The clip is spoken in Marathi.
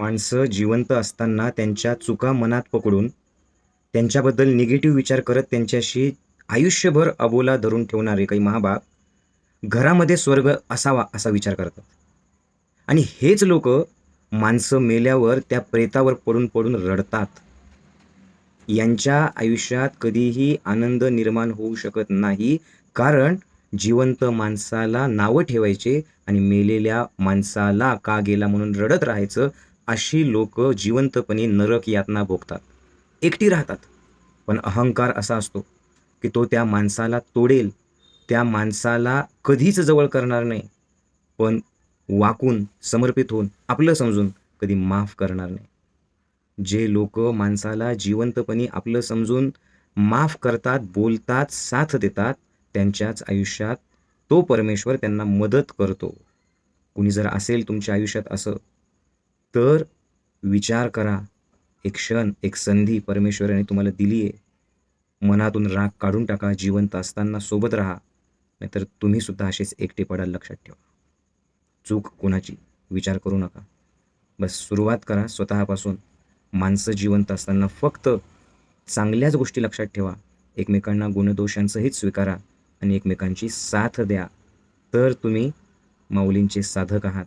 माणसं जिवंत असताना त्यांच्या चुका मनात पकडून, त्यांच्याबद्दल निगेटिव्ह विचार करत त्यांच्याशी आयुष्यभर अबोला धरून ठेवणारे काही महाबाप, घरामध्ये स्वर्ग असावा असा विचार करतात. आणि हेच लोकं माणसं मेल्यावर त्या प्रेतावर पडून, पडून रडतात. यांच्या आयुष्यात कधीही आनंद निर्माण होऊ शकत नाही. कारण जिवंत माणसाला नावं ठेवायचे आणि मेलेल्या माणसाला का गेला म्हणून रडत राहायचं, अशी लोकं जिवंतपणे नरक यातना भोगतात. एकटी राहतात. पण अहंकार असा असतो, की तो त्या माणसाला तोडेल, त्या माणसाला कधीच जवळ करणार नाही. पण वाकून, समर्पित होऊन, आपलं समजून कधी माफ करणार नाही. जे लोकं माणसाला जिवंतपणी आपलं समजून माफ करतात, बोलतात, साथ देतात, त्यांच्याच आयुष्यात तो परमेश्वर त्यांना मदत करतो. कुणी जर असेल तुमच्या आयुष्यात असं, तर विचार करा. एक क्षण, एक संधी परमेश्वराने तुम्हाला दिली आहे. मनातून राग काढून टाका. जिवंत असताना सोबत राहा. नाहीतर तुम्ही सुद्धा असेच एकटे पडाल, लक्षात ठेवा. चूक कोणाची विचार करू नका. बस सुरुवात करा स्वतःपासून. माणसं जिवंत असताना फक्त चांगल्याच गोष्टी लक्षात ठेवा. एकमेकांना गुणदोषांसहित स्वीकारा आणि एकमेकांची साथ द्या. तर तुम्ही माऊलींचे साधक आहात.